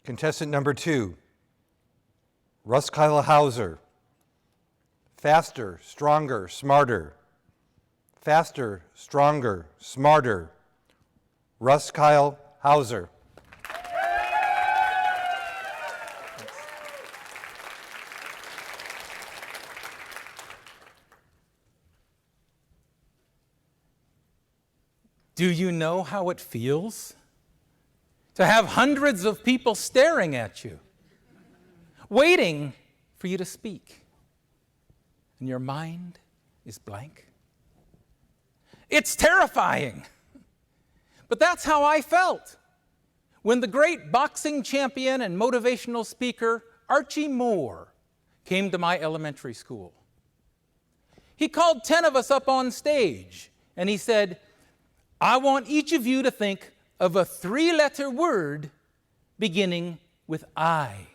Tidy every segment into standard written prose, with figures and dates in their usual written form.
Contestant number 2, Ruskyle Howser. Faster, stronger, smarter. Faster, stronger, smarter. Ruskyle Howser. Do you know how it feels to have hundreds of people staring at you, waiting for you to speak, and your mind is blank? It's terrifying. But that's how I felt when the great boxing champion and motivational speaker Archie Moore came to my elementary school. He called 10 of us up on stage and he said, "I want each of you to think of a 3-letter word beginning with I."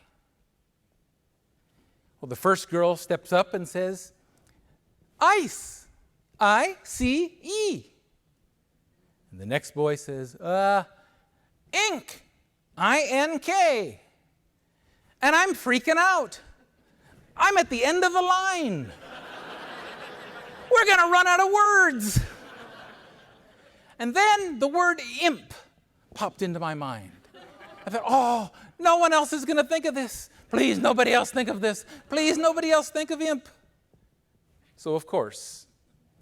Well, the first girl steps up and says, "Ice, I-C-E." And the next boy says, "Ink, I-N-K." And I'm freaking out. I'm at the end of the line. We're going to run out of words. And then the word imp popped into my mind. I thought, oh, no one else is going to think of this. Please, nobody else think of this. Please, nobody else think of imp. So, of course,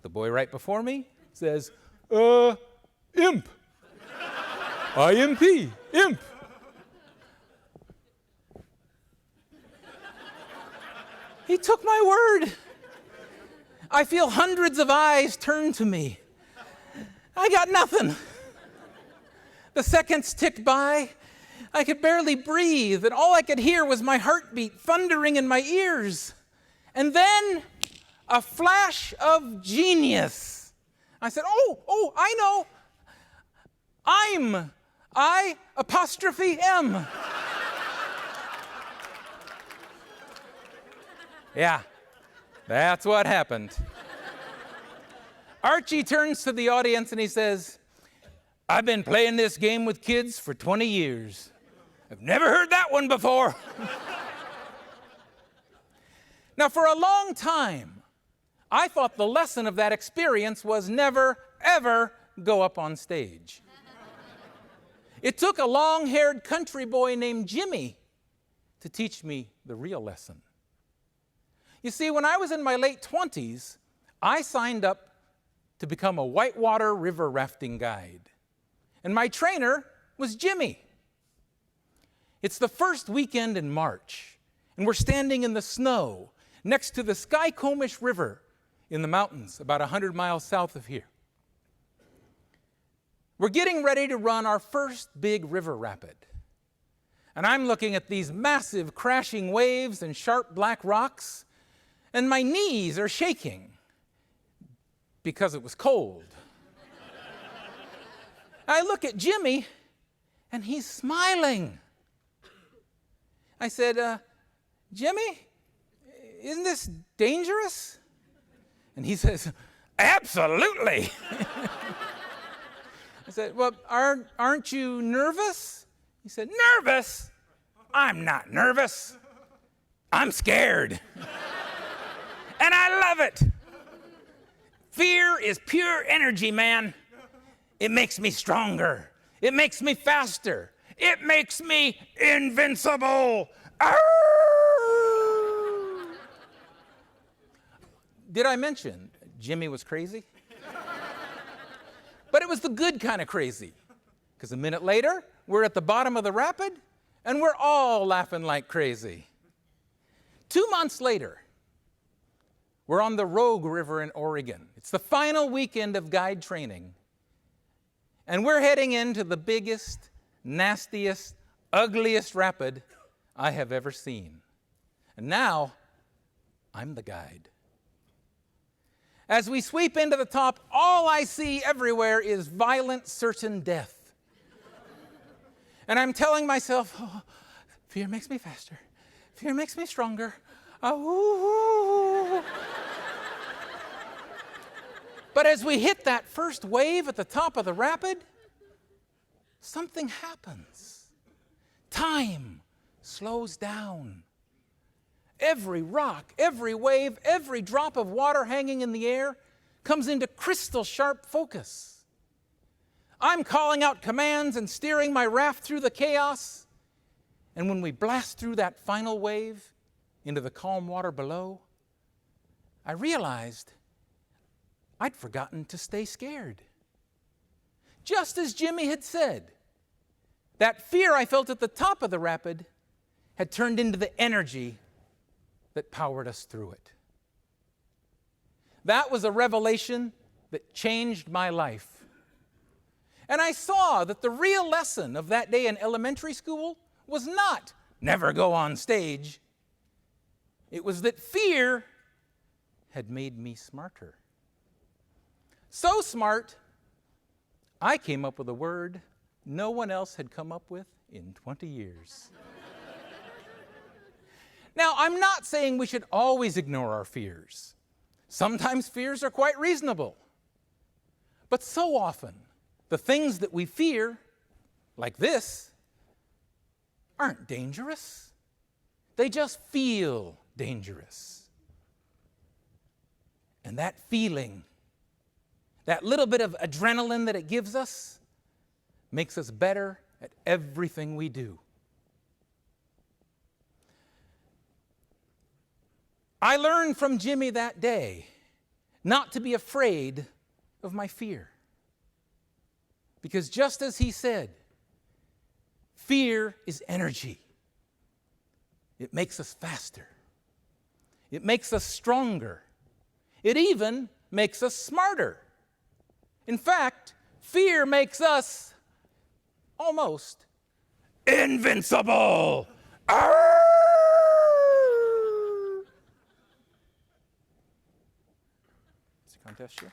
the boy right before me says, imp. I-M-P, imp. He took my word. I feel hundreds of eyes turn to me. I got nothing. The seconds ticked by. I could barely breathe, and all I could hear was my heartbeat thundering in my ears. And then a flash of genius. I said, oh, I know. I'm. I''M. Yeah, that's what happened. Archie turns to the audience and he says, "I've been playing this game with kids for 20 years. I've never heard that one before." Now, for a long time, I thought the lesson of that experience was never, ever go up on stage. It took a long-haired country boy named Jimmy to teach me the real lesson. You see, when I was in my late 20s, I signed up to become a whitewater river rafting guide. And my trainer was Jimmy. It's the first weekend in March, and we're standing in the snow next to the Skykomish River in the mountains about 100 miles south of here. We're getting ready to run our first big river rapid. And I'm looking at these massive crashing waves and sharp black rocks, and my knees are shaking because it was cold. I look at Jimmy, and he's smiling. I said, "Jimmy, isn't this dangerous?" And he says, "Absolutely." I said, "Well, aren't you nervous?" He said, "Nervous? I'm not nervous. I'm scared." And I love it. Fear is pure energy, man. It makes me stronger. It makes me faster. It makes me invincible. Arr! Did I mention Jimmy was crazy? But it was the good kind of crazy. Because a minute later, we're at the bottom of the rapid, and we're all laughing like crazy. 2 months later, we're on the Rogue River in Oregon. It's the final weekend of guide training. And we're heading into the biggest, nastiest, ugliest rapid I have ever seen. And now, I'm the guide. As we sweep into the top, all I see everywhere is violent, certain death. And I'm telling myself, oh, fear makes me faster. Fear makes me stronger. Oh. But as we hit that first wave at the top of the rapid, something happens. time slows down. Every rock, every wave, every drop of water hanging in the air comes into crystal sharp focus. I'm calling out commands and steering my raft through the chaos. And when we blast through that final wave into the calm water below, I realized I'd forgotten to stay scared. Just as Jimmy had said, that fear I felt at the top of the rapid had turned into the energy that powered us through it. That was a revelation that changed my life. And I saw that the real lesson of that day in elementary school was not never go on stage. It was that fear had made me smarter. So smart, I came up with a word no one else had come up with in 20 years. Now, I'm not saying we should always ignore our fears. Sometimes fears are quite reasonable. But so often, the things that we fear, like this, aren't dangerous. They just feel dangerous. And that feeling, that little bit of adrenaline that it gives us, makes us better at everything we do. I learned from Jimmy that day not to be afraid of my fear. Because just as he said, fear is energy. It makes us faster. It makes us stronger. It even makes us smarter. In fact, fear makes us almost invincible. Arr! Is the contest here?